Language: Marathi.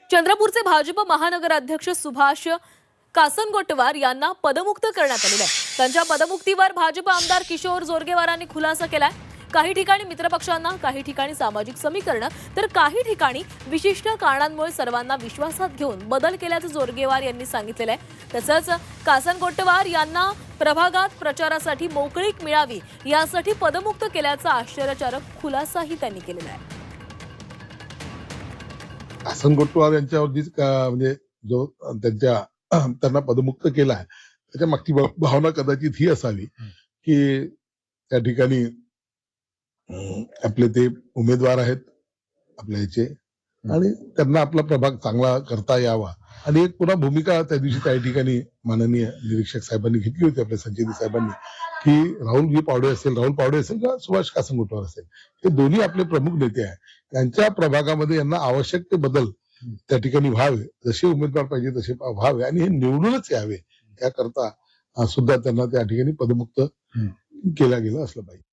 चंद्रपूरचे भाजप महानगराध्यक्ष सुभाष कासनगोटवार यांना पदमुक्त करण्यात आलेलं आहे। त्यांच्या पदमुक्तीवर भाजप आमदार किशोर जोरगेवारांनी खुलासा केलाय। काही ठिकाणी मित्रपक्षांना, काही ठिकाणी सामाजिक समीकरण, तर काही ठिकाणी विशिष्ट कारणांमुळे सर्वांना विश्वासात घेऊन बदल केल्याचं जोरगेवार यांनी सांगितलेलं आहे। तसंच कासनगोटवार यांना प्रभागात प्रचारासाठी मोकळीक मिळावी यासाठी पदमुक्त केल्याचा आश्चर्यकारक खुलासाही त्यांनी केलेला आहे। कासनगोटवार यांच्यावर म्हणजे जो त्यांना पदमुक्त केला आहे त्याच्या मागची भावना कदाचित ही असावी की त्या ठिकाणी आपले ते उमेदवार आहेत आपल्या याचे आणि त्यांना आपला प्रभाग चांगला करता यावा आणि एक पुन्हा भूमिका त्या दिवशी काही ठिकाणी माननीय निरीक्षक साहेबांनी घेतली होती आपल्या संजय साहेबांनी की राहुल पावडे असेल किंवा सुभाष कासनगोटवार असेल, हे दोन्ही आपले प्रमुख नेते आहेत। त्यांच्या प्रभागामध्ये यांना आवश्यक ते बदल त्या ठिकाणी व्हावे, जसे उमेदवार पाहिजे तसे व्हावे आणि हे निवडूनच यावे याकरता सुद्धा त्यांना त्या ठिकाणी पदमुक्त केलं गेलं असलं पाहिजे।